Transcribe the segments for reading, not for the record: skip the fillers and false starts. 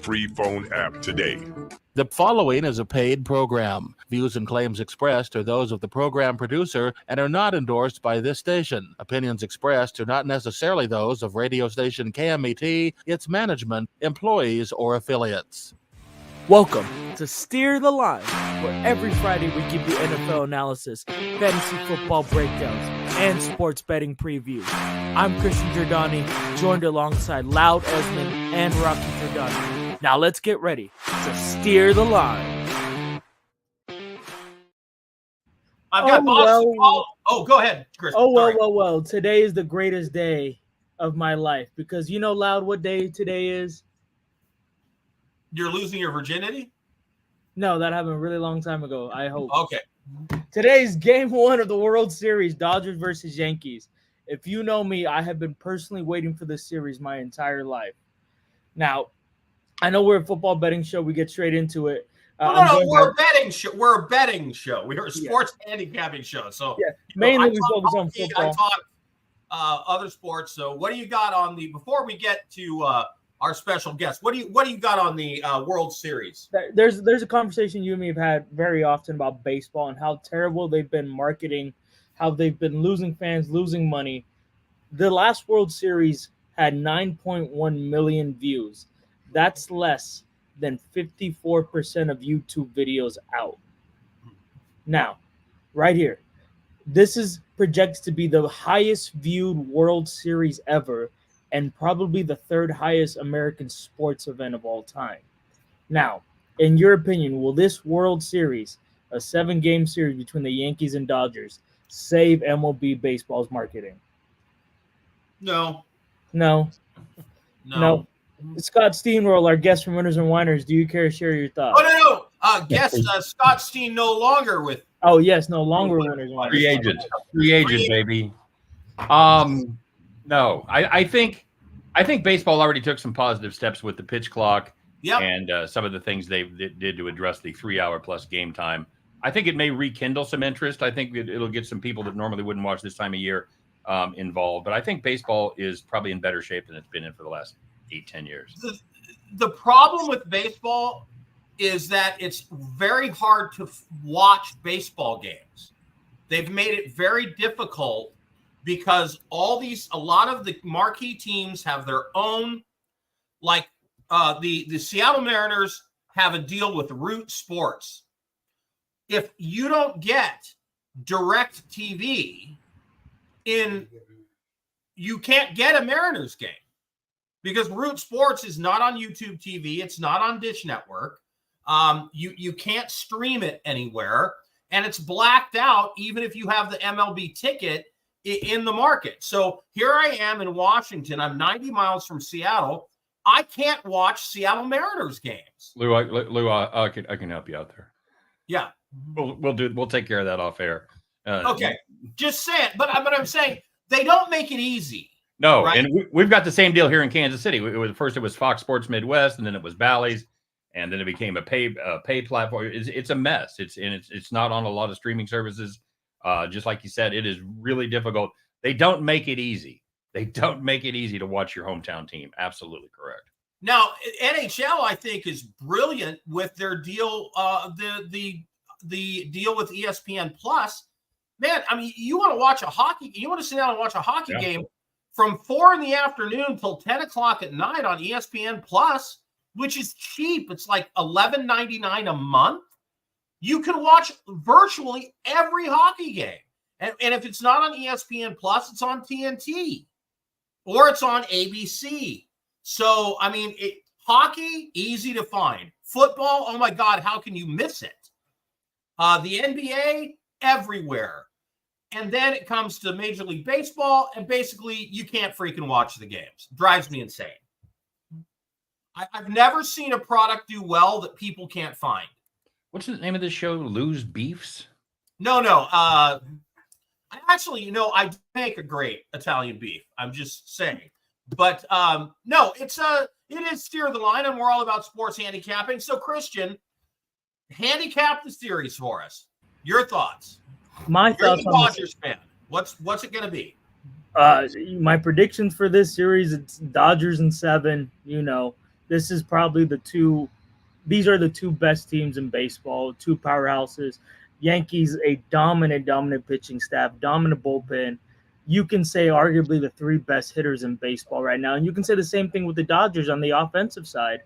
free phone app today. The following is a paid program. Views and claims expressed are those of the program producer and are not endorsed by this station. Opinions expressed are not necessarily those of radio station KMET, its management, employees, or affiliates. Welcome to Steer the Line, where every Friday we give you NFL analysis, fantasy football breakdowns, and sports betting previews. I'm Christian Giordani, joined alongside lou-desmo and Rocky Giordani. Now let's get ready to steer the line. I've got Boston. Go ahead, Chris. Well. Today is the greatest day of my life because you know, Loud, what day today is? You're losing your virginity? No, that happened a really long time ago, I hope. Okay. Today's game one of the World Series, Dodgers versus Yankees. If you know me, I have been personally waiting for this series my entire life. Now, I know we're a football betting show. We get straight into it. We're a betting show. We're a betting show. We're a sports handicapping show. So mainly we focus on football. I talk other sports. So what do you got on before we get to our special guest, what do you got on the World Series? There's a conversation you and me have had very often about baseball and how terrible they've been marketing, how they've been losing fans, losing money. The last World Series had 9.1 million views. That's less than 54% of YouTube videos out. Now, right here, this is projects to be the highest viewed World Series ever, and probably the third highest American sports event of all time. Now, in your opinion, will this World Series, a 7-game series between the Yankees and Dodgers, save MLB baseball's marketing? No. Scott Steenroll, our guest from Winners and Winers, do you care to share your thoughts? Oh, no. Guest Scott Steen no longer with. Oh, yes, no longer Winners and Winers. Free agent, baby. No, I think baseball already took some positive steps with the pitch clock and some of the things they did to address the 3-hour plus game time. I think it may rekindle some interest. I think it'll get some people that normally wouldn't watch this time of year involved. But I think baseball is probably in better shape than it's been in for the last 8-10 years. The problem with baseball is that it's very hard to watch baseball games. They've made it very difficult because a lot of the marquee teams have their own, like the Seattle Mariners have a deal with Root Sports. If you don't get direct TV you can't get a Mariners game because Root Sports is not on YouTube TV. It's not on Dish Network. You can't stream it anywhere, and it's blacked out even if you have the MLB ticket in the market. So here I am in Washington. I'm 90 miles from Seattle. I can't watch Seattle Mariners games. Lou, I can help you out there. Yeah, we'll take care of that off air. Okay, just say it. But I'm saying they don't make it easy. No, right? And we've got the same deal here in Kansas City. First it was Fox Sports Midwest, and then it was Bally's, and then it became a pay platform. It's a mess. It's not on a lot of streaming services. Just like you said, it is really difficult. They don't make it easy. They don't make it easy to watch your hometown team. Absolutely correct. Now, NHL, I think, is brilliant with their deal, the deal with ESPN Plus. Man, I mean, you want to sit down and watch a hockey game from 4 p.m. till 10 o'clock at night on ESPN Plus, which is cheap. It's like $11.99 a month. You can watch virtually every hockey game. And if it's not on ESPN Plus, it's on TNT or it's on ABC. So, I mean, hockey, easy to find. Football, oh my God, how can you miss it? The NBA, everywhere. And then it comes to Major League Baseball, and basically you can't freaking watch the games. Drives me insane. I've never seen a product do well that people can't find. What's the name of this show? Lou's Beefs? No. Actually, I make a great Italian beef. I'm just saying. But no, it is Steer the Line, and we're all about sports handicapping. So, Christian, handicap the series for us. Your thoughts. My thoughts on Dodgers fan. What's it going to be? My predictions for this series, it's Dodgers in 7. this is probably these are the two best teams in baseball, two powerhouses. Yankees, a dominant pitching staff, dominant bullpen. You can say arguably the three best hitters in baseball right now, and you can say the same thing with the Dodgers on the offensive side.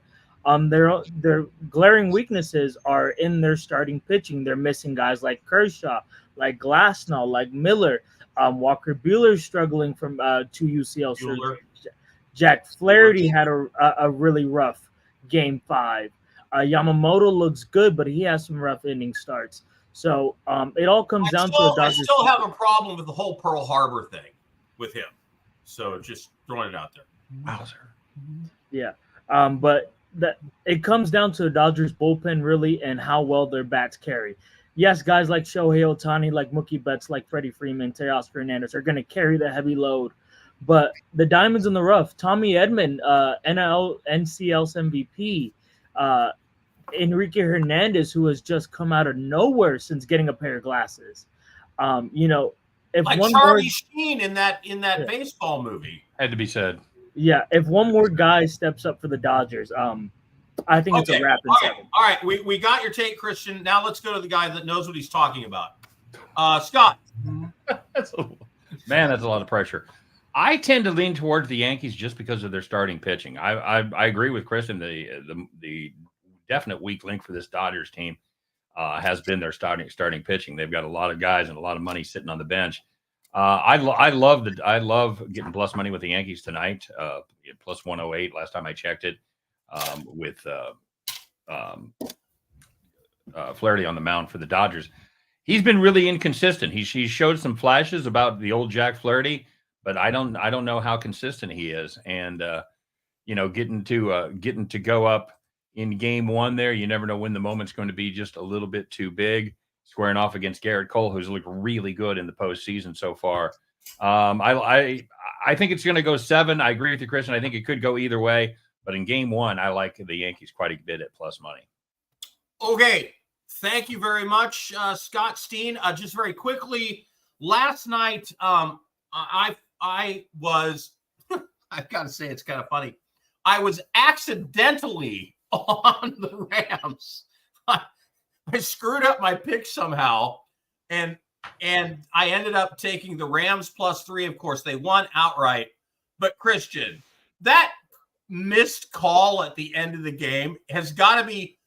Their glaring weaknesses are in their starting pitching. They're missing guys like Kershaw, like Glasnow, like Miller. Walker Buehler's struggling from 2 UCL surgery. Jack Flaherty had a really rough game 5. Yamamoto looks good, but he has some rough inning starts. So it all comes down to the Dodgers. I still have a problem with the whole Pearl Harbor thing with him. So just throwing it out there. Wowzer. Yeah. But it comes down to the Dodgers bullpen really and how well their bats carry. Yes, guys like Shohei Ohtani, like Mookie Betts, like Freddie Freeman, Teoscar Hernandez are going to carry the heavy load. But the diamonds in the rough, Tommy Edman, NCL's MVP, Enrique Hernandez, who has just come out of nowhere since getting a pair of glasses. If like one Charlie Sheen in that baseball movie. Had to be said. Yeah, if one more guy steps up for the Dodgers, I think it's a wrap in 7. All right. We got your take, Christian. Now let's go to the guy that knows what he's talking about. Scott. That's a lot of pressure. I tend to lean towards the Yankees just because of their starting pitching. I agree with Christian. The definite weak link for this Dodgers team has been their starting pitching. They've got a lot of guys and a lot of money sitting on the bench. I love getting plus money with the Yankees tonight. Plus 108 last time I checked it. With Flaherty on the mound for the Dodgers, he's been really inconsistent. He showed some flashes about the old Jack Flaherty, but I don't know how consistent he is. And getting to go up in game 1 there, you never know when the moment's going to be just a little bit too big. Squaring off against Garrett Cole, who's looked really good in the postseason so far. I think it's going to go 7. I agree with you, Christian. I think it could go either way. But in game 1, I like the Yankees quite a bit at plus money. Okay. Thank you very much, Scott Steen. Just very quickly, last night, I was, I've got to say, it's kind of funny. I was accidentally on the Rams. I screwed up my pick somehow, and I ended up taking the Rams plus 3. Of course, they won outright. But Christian, that missed call at the end of the game has got to be,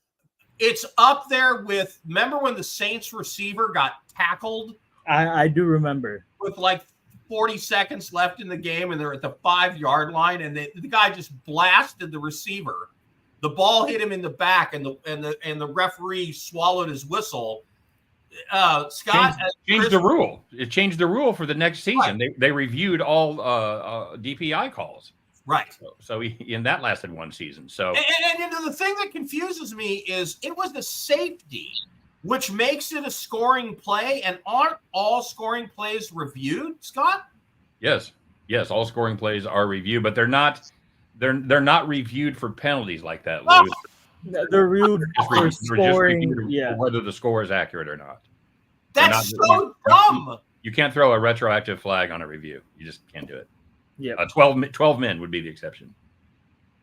it's up there with, remember when the Saints receiver got tackled? I do remember. With like 40 seconds left in the game, and they're at the 5-yard line, and the guy just blasted the receiver. The ball hit him in the back, and the referee swallowed his whistle. Scott changed the rule. It changed the rule for the next season. Right. They reviewed all DPI calls. Right. So that lasted 1 season. So and the thing that confuses me is it was the safety, which makes it a scoring play. And aren't all scoring plays reviewed, Scott? Yes, all scoring plays are reviewed, but they're not reviewed for penalties like that, Lou. Oh, they're reviewed for scoring. Yeah, whether the score is accurate or not. That's so dumb. You can't throw a retroactive flag on a review. You just can't do it. Yeah, 12 men would be the exception.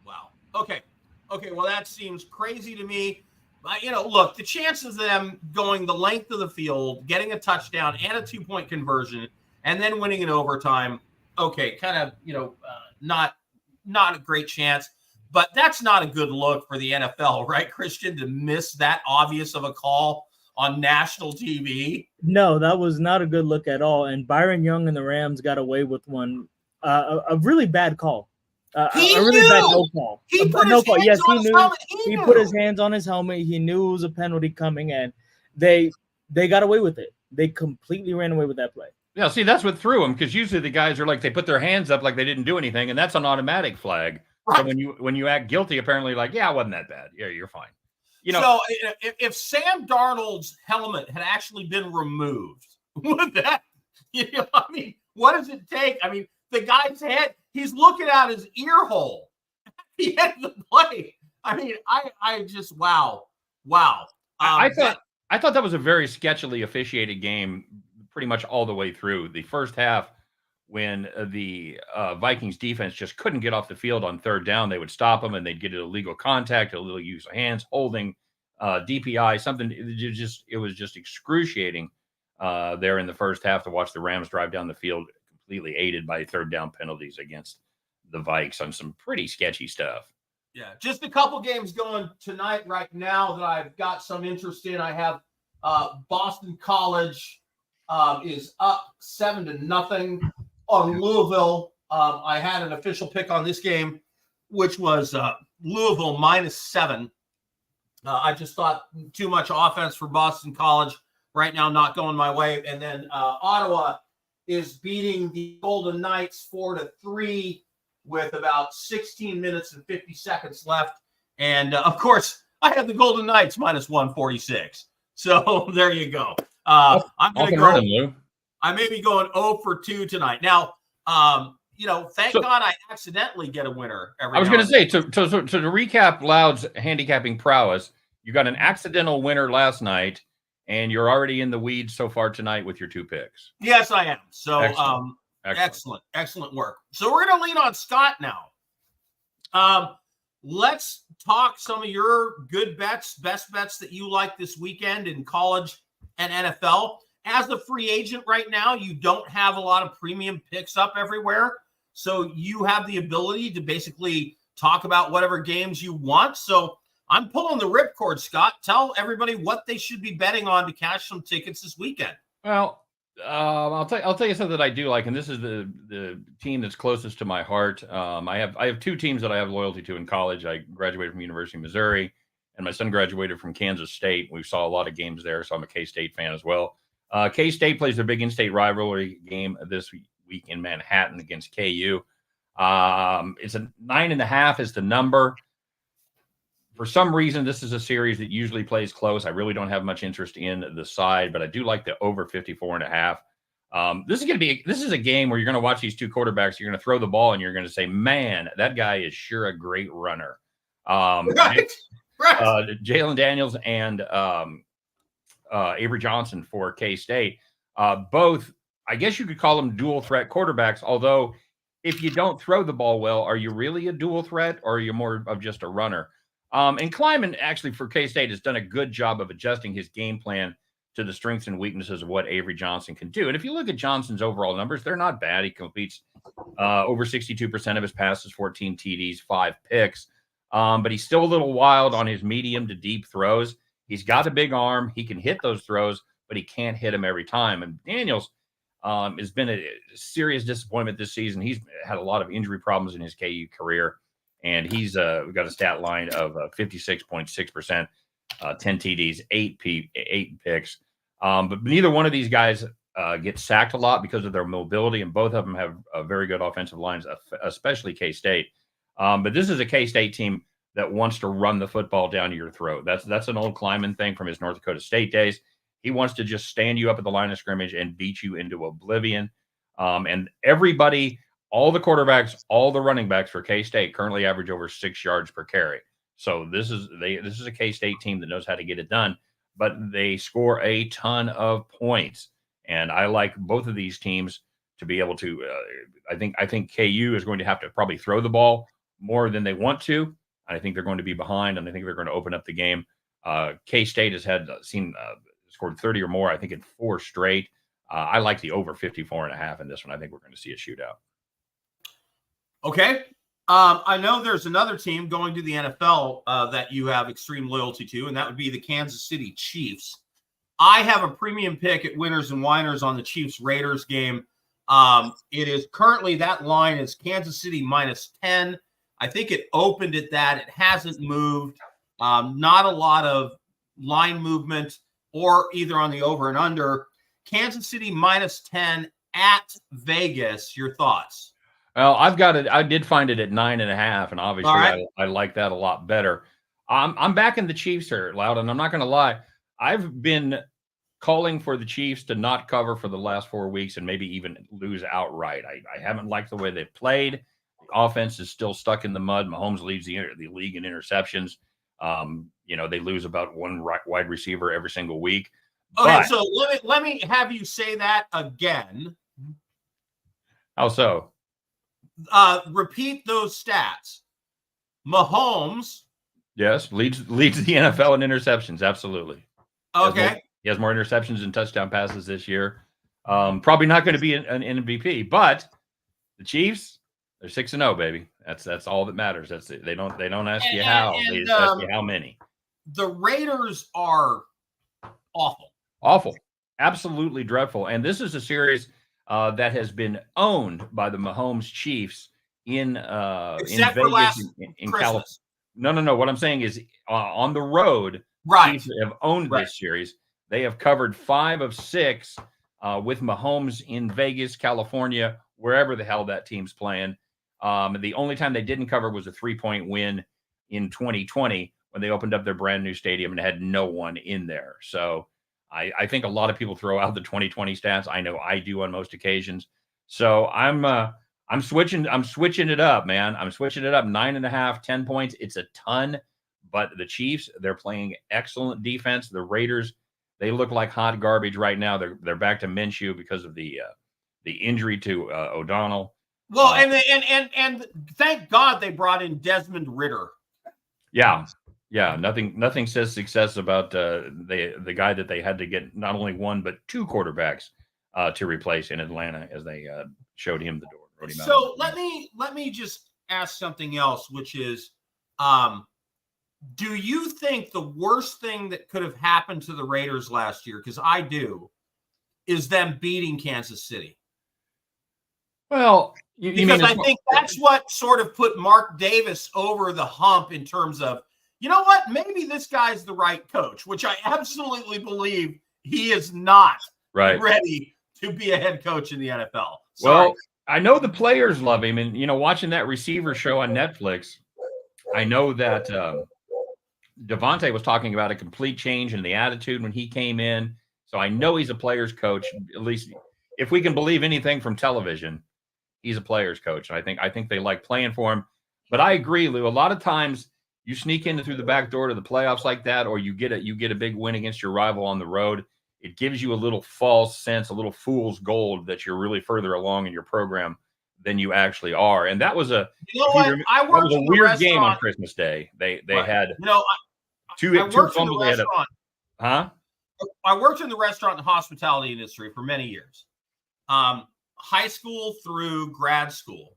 Wow. Okay. Well, that seems crazy to me. Look, the chances of them going the length of the field, getting a touchdown and a 2-point conversion, and then winning in overtime. Okay, kind of, not a great chance, but that's not a good look for the NFL, right, Christian, to miss that obvious of a call on national TV? No, that was not a good look at all. And Byron Young and the Rams got away with one. A really bad call. A really bad no call. He put his hands on his helmet. He put his hands on his helmet. He knew it was a penalty coming, and they got away with it. They completely ran away with that play. Yeah, see, that's what threw them, because usually the guys are like, they put their hands up like they didn't do anything, and that's an automatic flag. Right. So when you act guilty, apparently, like, yeah, it wasn't that bad. Yeah, you're fine. So if Sam Darnold's helmet had actually been removed, would that, what does it take? The guy's head, he's looking out his ear hole at the end of the play. I just, wow. I thought that was a very sketchily officiated game pretty much all the way through. The first half when the Vikings defense just couldn't get off the field on third down. They would stop them, and they'd get illegal contact, illegal use of hands, holding, DPI, something. It was just excruciating there in the first half to watch the Rams drive down the field, completely aided by third down penalties against the Vikes on some pretty sketchy stuff. Yeah, just a couple games going tonight right now that I've got some interest in. I have Boston College is up 7-0 on Louisville. I had an official pick on this game, which was Louisville -7. I just thought too much offense for Boston College right now, not going my way. And then Ottawa is beating the Golden Knights 4-3 with about 16 minutes and 50 seconds left. And of course, I have the Golden Knights -146. So there you go. I'm going to go. I may be going 0 for 2 tonight. Now, thank God I accidentally get a winner every. I was going to say, to recap Loud's handicapping prowess, you got an accidental winner last night, and you're already in the weeds so far tonight with your 2 picks. Yes, I am. So, excellent work. So we're going to lean on Scott now. Let's talk some of your good bets, best bets that you like this weekend in college and NFL. As a free agent right now, you don't have a lot of premium picks up everywhere. So you have the ability to basically talk about whatever games you want. So I'm pulling the ripcord, Scott. Tell everybody what they should be betting on to cash some tickets this weekend. Well, I'll tell you something that I do like, and this is the team that's closest to my heart. I have 2 teams that I have loyalty to in college. I graduated from University of Missouri, and my son graduated from Kansas State. We saw a lot of games there, so I'm a K-State fan as well. K-State plays their big in-state rivalry game this week in Manhattan against KU. It's a 9.5 is the number. For some reason, this is a series that usually plays close. I really don't have much interest in the side, but I do like the over 54.5. This is a game where you're going to watch these 2 quarterbacks. You're going to throw the ball, and you're going to say, "Man, that guy is sure a great runner." Right. Jalen Daniels and Avery Johnson for K-State. Both, I guess you could call them dual threat quarterbacks, although if you don't throw the ball well, are you really a dual threat, or are you more of just a runner? And Kleiman, actually, for K-State, has done a good job of adjusting his game plan to the strengths and weaknesses of what Avery Johnson can do. And if you look at Johnson's overall numbers, they're not bad. He completes over 62% of his passes, 14 TDs, 5 picks. But he's still a little wild on his medium to deep throws. He's got a big arm. He can hit those throws, but he can't hit them every time. And Daniels has been a serious disappointment this season. He's had a lot of injury problems in his KU career. And he's got a stat line of 56.6%, 10 TDs, 8 picks. But neither one of these guys gets sacked a lot because of their mobility, and both of them have very good offensive lines, especially K-State. But this is a K-State team that wants to run the football down your throat. That's an old Kleiman thing from his North Dakota State days. He wants to just stand you up at the line of scrimmage and beat you into oblivion. And everybody, all the quarterbacks, all the running backs for K-State currently average over 6 yards per carry. So this is a K-State team that knows how to get it done, but they score a ton of points. And I like both of these teams to be able to. I think KU is going to have to probably throw the ball more than they want to. I think they're going to be behind, and I think they're going to open up the game. K-State has scored 30 or more, I think, in 4 straight. I like the over 54.5 in this one. I think we're going to see a shootout. Okay. I know there's another team going to the NFL that you have extreme loyalty to, and that would be the Kansas City Chiefs. I have a premium pick at Winners and Winers on the Chiefs-Raiders game. It is currently, that line is Kansas City -10. I think it opened at that. It hasn't moved. Not a lot of line movement or either on the over and under. Kansas City -10 at Vegas. Your thoughts? Well, I've got it. I did find it at 9.5, and obviously right. I like that a lot better. I'm backing the Chiefs here, Loud, and I'm not going to lie. I've been calling for the Chiefs to not cover for the last 4 weeks and maybe even lose outright. I haven't liked the way they've played. The offense is still stuck in the mud. Mahomes leads the league in interceptions. They lose about 1 wide receiver every single week. Okay, so let me have you say that again. How so? Repeat those stats. Mahomes. Yes, leads the NFL in interceptions. Absolutely. Okay. He has more interceptions and touchdown passes this year. Probably not going to be an MVP, but the Chiefs, they're 6-0, baby. That's all that matters. That's it. They don't ask you how. They just ask you how many. The Raiders are awful. Awful. Absolutely dreadful. And this is a series that has been owned by the Mahomes Chiefs in Except for Vegas, last in Christmas. California. No. What I'm saying is on the road, Right. Chiefs have owned this series. They have covered 5 of 6 with Mahomes in Vegas, California, wherever the hell that team's playing. The only time they didn't cover was a 3-point win in 2020 when they opened up their brand new stadium and had no one in there. So I think a lot of people throw out the 2020 stats. I know I do on most occasions. So I'm switching it up, man. I'm switching it up. 9.5, 10 points. It's a ton. But the Chiefs, they're playing excellent defense. The Raiders, they look like hot garbage right now. They're back to Minshew because of the injury to O'Donnell. Well, and thank God they brought in Desmond Ridder. Yeah. Nothing says success about the guy that they had to get not only one but 2 quarterbacks to replace in Atlanta as they showed him the door. So let me just ask something else, which is, do you think the worst thing that could have happened to the Raiders last year, because I do, is them beating Kansas City? Well, because I think that's what sort of put Mark Davis over the hump in terms of, you know what, maybe this guy's the right coach, which I absolutely believe he is not ready to be a head coach in the NFL. Sorry. Well, I know the players love him, and watching that receiver show on Netflix, I know that Devontae was talking about a complete change in the attitude when he came in. So I know he's a player's coach, at least if we can believe anything from television. He's a player's coach, and I think they like playing for him. But I agree, Lou. A lot of times you sneak in through the back door to the playoffs like that, or you get a big win against your rival on the road. It gives you a little false sense, a little fool's gold that you're really further along in your program than you actually are. And that was a weird game on Christmas Day. They had two fumbles. They had I worked in the restaurant and hospitality industry for many years. High school through grad school.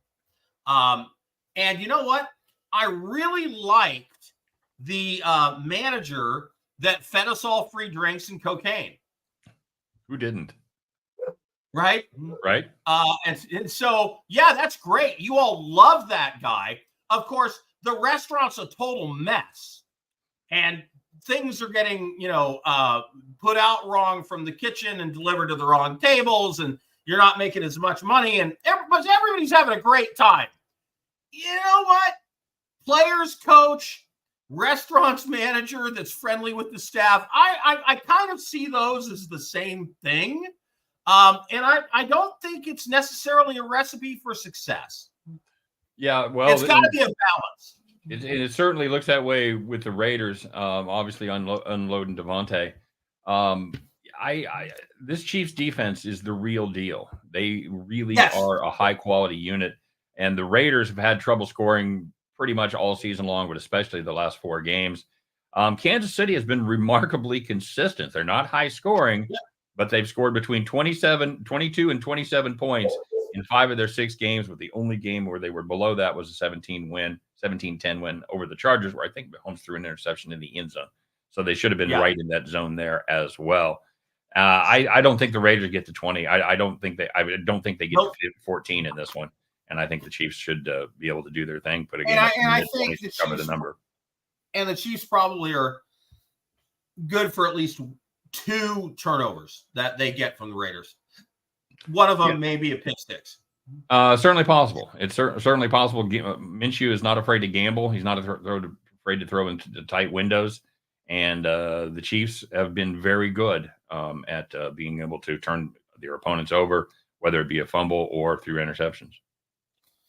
And you know what? I really liked the manager that fed us all free drinks and cocaine. Who didn't? Right? And so, yeah, that's great. You all love that guy. Of course, the restaurant's a total mess. And things are getting, put out wrong from the kitchen and delivered to the wrong tables. And you're not making as much money. And everybody's having a great time. You know what? Players coach, restaurants manager that's friendly with the staff. I kind of see those as the same thing. And I don't think it's necessarily a recipe for success. Yeah, well, it's got to be a balance. It certainly looks that way with the Raiders. Obviously, unloading Devontae. This Chiefs defense is the real deal. They really are a high quality unit, and the Raiders have had trouble scoring pretty much all season long, but especially the last 4 games. Kansas City has been remarkably consistent. They're not high scoring, but they've scored between 22 and 27 points in 5 of their 6 games, with the only game where they were below that was a 17-10 win over the Chargers, where I think Mahomes threw an interception in the end zone. So they should have been right in that zone there as well. I don't think the Raiders get to 20. I don't think they get to 14 in this one. And I think the Chiefs should be able to do their thing, put a game up in the mid-20s to cover the number. And the Chiefs probably are good for at least 2 turnovers that they get from the Raiders. One of them may be a pick six. Certainly possible. It's certainly possible. Minshew is not afraid to gamble. He's not afraid to throw into the tight windows. And the Chiefs have been very good at being able to turn their opponents over, whether it be a fumble or through interceptions.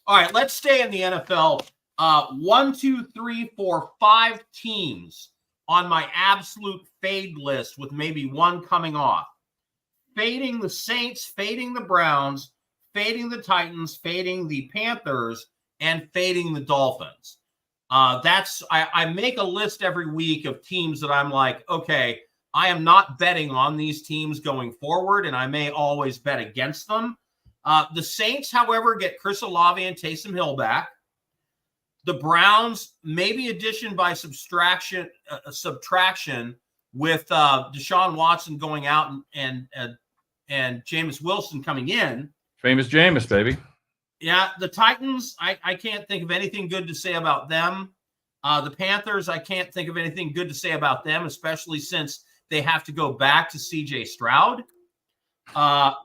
All right, let's stay in the NFL. 1, 2, 3, 4, 5 teams on my absolute fade list, with maybe one coming off. Fading the Saints, fading the Browns, fading the Titans, fading the Panthers, and fading the Dolphins. I make a list every week of teams that I'm like, okay, I am not betting on these teams going forward, and I may always bet against them. The Saints, however, get Chris Olave and Taysom Hill back. The Browns, maybe addition by subtraction with Deshaun Watson going out and Jameis Wilson coming in. Famous Jameis, baby. Yeah, the Titans, I can't think of anything good to say about them. The Panthers, I can't think of anything good to say about them, especially since they have to go back to C.J. Stroud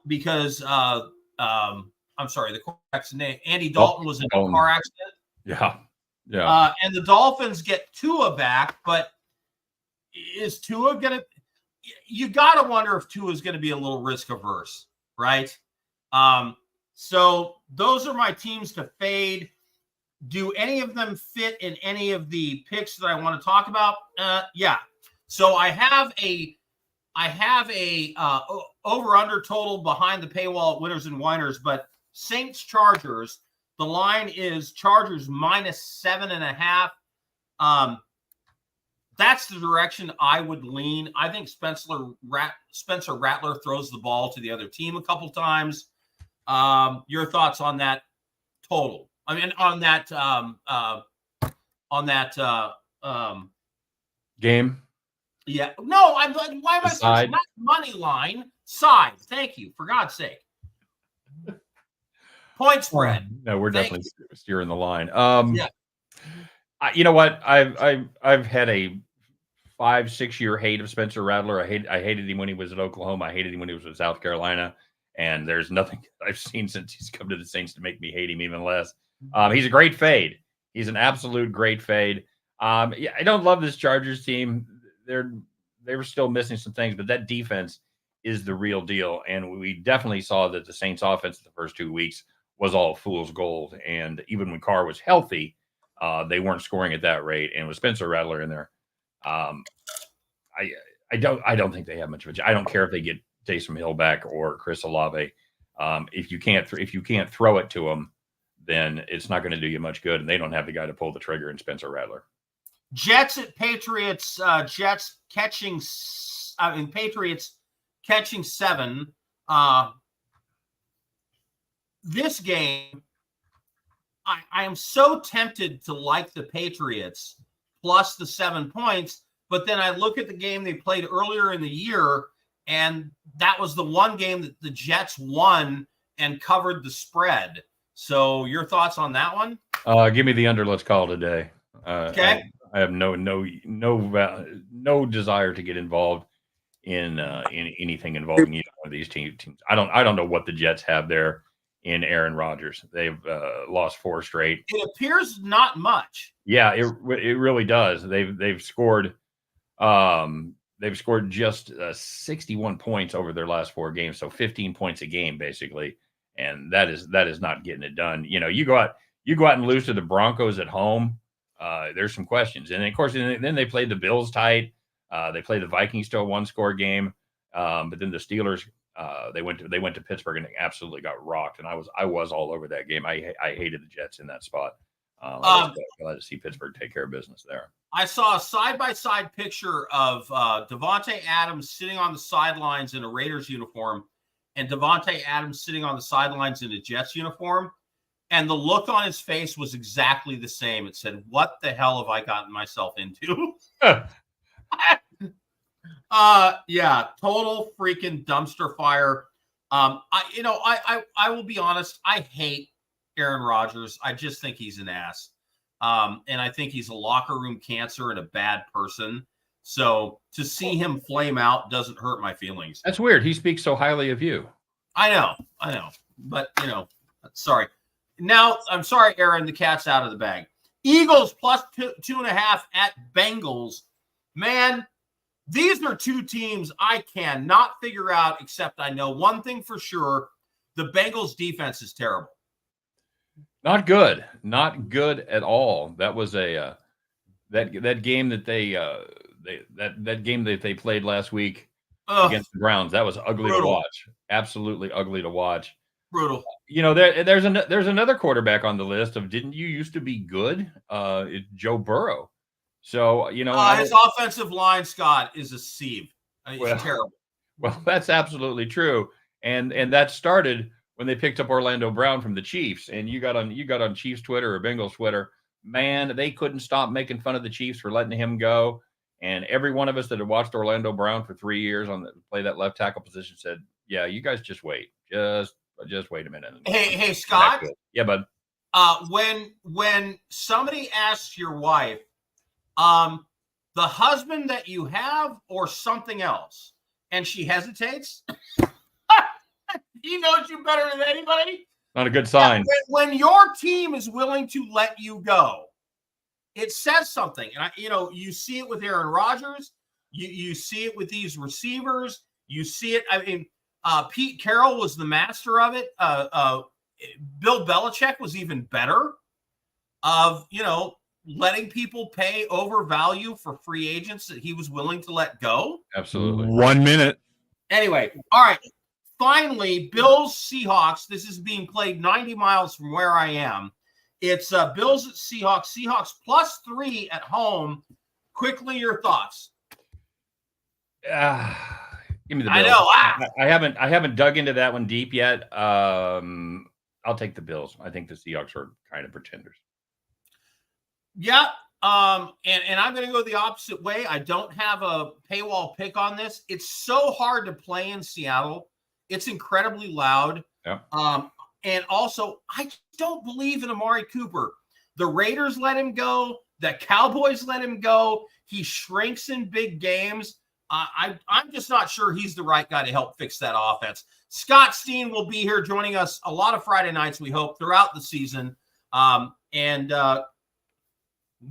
because I'm sorry, the quarterback's name, Andy Dalton, was in a car accident. Yeah, yeah. And the Dolphins get Tua back, but is Tua going to – you got to wonder if Tua is going to be a little risk averse, right? So those are my teams to fade. Do any of them fit in any of the picks that I want to talk about? Yeah. So I have a over-under total behind the paywall at Winners and Winers, but Saints Chargers, the line is Chargers -7.5. That's the direction I would lean. I think Spencer Rattler throws the ball to the other team a couple times. Your thoughts on that total? I mean, on that game. Yeah. No, why am I saying not money line? Side. Thank you. For God's sake. Point spread. No, we're definitely steering the line. Yeah. You know what? I've had a 5-6 year hate of Spencer Rattler. I hated him when he was at Oklahoma. I hated him when he was at South Carolina. And there's nothing I've seen since he's come to the Saints to make me hate him even less. He's a great fade. He's an absolute great fade. Yeah, I don't love this Chargers team. They were still missing some things, but that defense is the real deal. And we definitely saw that the Saints offense the first 2 weeks was all fool's gold. And even when Carr was healthy, they weren't scoring at that rate. And with Spencer Rattler in there, I don't think they have much of a. I don't care if they get Taysom Hill back or Chris Olave. If you can't throw it to them, then it's not going to do you much good. And they don't have the guy to pull the trigger in Spencer Rattler. Jets at Patriots. Jets catching. Patriots catching 7. This game, I am so tempted to like the Patriots plus the 7 points, but then I look at the game they played earlier in the year, and that was the one game that the Jets won and covered the spread. So your thoughts on that one? Give me the under. Let's call today. Okay. I have no desire to get involved in anything involving either one of these teams. I don't know what the Jets have there in Aaron Rodgers. They've lost 4 straight. It appears not much. Yeah, it really does. They've scored just 61 points over their last 4 games, so 15 points a game basically, and that is not getting it done. You know, you go out and lose to the Broncos at home. There's some questions, and of course, then they played the Bills tight. They played the Vikings to a 1-score game, but then the Steelers. They went to Pittsburgh and they absolutely got rocked, and I was all over that game. I hated the Jets in that spot. I was glad to see Pittsburgh take care of business there. I saw a side-by-side picture of Davante Adams sitting on the sidelines in a Raiders uniform and Davante Adams sitting on the sidelines in a Jets uniform, and the look on his face was exactly the same. It said, "What the hell have I gotten myself into?" Yeah, total freaking dumpster fire. I will be honest. I hate Aaron Rodgers. I just think he's an ass. And I think he's a locker room cancer and a bad person. So to see him flame out doesn't hurt my feelings. That's weird. He speaks so highly of you. I know. But, sorry. Now, I'm sorry, Aaron, the cat's out of the bag. Eagles plus 2.5 at Bengals. Man, these are 2 teams I cannot figure out, except I know one thing for sure. The Bengals defense is terrible. Not good at all. That was a that game that that game that they played last week against the Browns. That was ugly to watch. Absolutely ugly to watch. Brutal. You know, there's another quarterback on the list of didn't you used to be good? It's Joe Burrow. So, you know, his offensive line, Scott, is a sieve. It's terrible. Well, that's absolutely true. And that started when they picked up Orlando Brown from the Chiefs. And you got on Chiefs Twitter or Bengals Twitter, man, they couldn't stop making fun of the Chiefs for letting him go. And every one of us that had watched Orlando Brown for 3 years play that left tackle position said, yeah, you guys just wait. Just wait a minute. Hey, Scott. Yeah, bud. When somebody asks your wife, the husband that you have or something else, and she hesitates, he knows you better than anybody. Not a good sign. When your team is willing to let you go, it says something. And you see it with Aaron Rodgers. You see it with these receivers. You see it. I mean, Pete Carroll was the master of it. Bill Belichick was even better of, letting people pay overvalue for free agents that he was willing to let go. Absolutely. 1 minute. Anyway, all right. Finally, Bills Seahawks. This is being played 90 miles from where I am. It's Bills at Seahawks. Seahawks +3 at home. Quickly, your thoughts. Give me the Bills. I know. I haven't dug into that one deep yet. I'll take the Bills. I think the Seahawks are kind of pretenders. Yeah. And I'm going to go the opposite way. I don't have a paywall pick on this. It's so hard to play in Seattle. It's incredibly loud. Yeah. And also, I don't believe in Amari Cooper. The Raiders let him go. The Cowboys let him go. He shrinks in big games. I'm just not sure he's the right guy to help fix that offense. Scott Steen will be here joining us a lot of Friday nights, we hope, throughout the season. And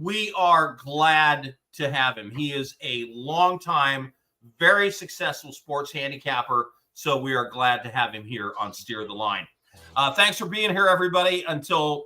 we are glad to have him. He is a longtime, very successful sports handicapper, so we are glad to have him here on Steer the Line. Thanks for being here, everybody. Until